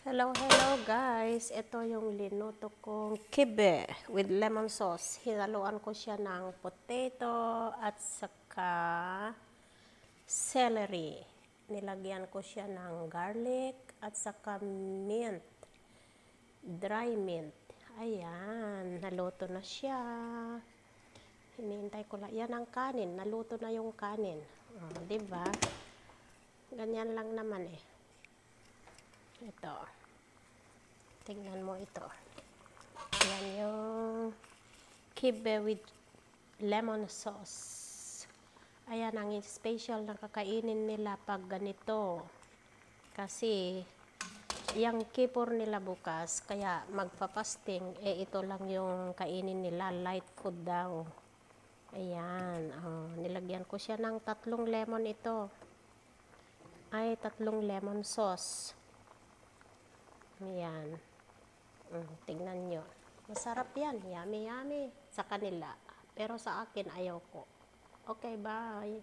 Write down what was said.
Hello, hello guys. Ito yung linuto kong kibe with lemon sauce. Hinaluan ko siya ng potato at saka celery. Nilagyan ko siya ng garlic at saka mint. Dry mint. Ayan, naluto na siya. Hinihintay ko lang. Yan ang kanin. Naluto na yung kanin. Oh, diba? Ganyan lang naman eh. Ito. Tingnan mo ito. Yan yung kibe with lemon sauce. Ayan ang special na kakainin nila pag ganito. Kasi yung kipor nila bukas, kaya magpa-fasting, ito lang yung kainin nila, light food daw. Ayan, nilagyan ko siya ng 3 lemon ito. Ay, 3 lemon sauce. Ayan. Tingnan nyo. Masarap yan. Yummy, yummy. Sa kanila. Pero sa akin, ayaw ko. Okay, bye.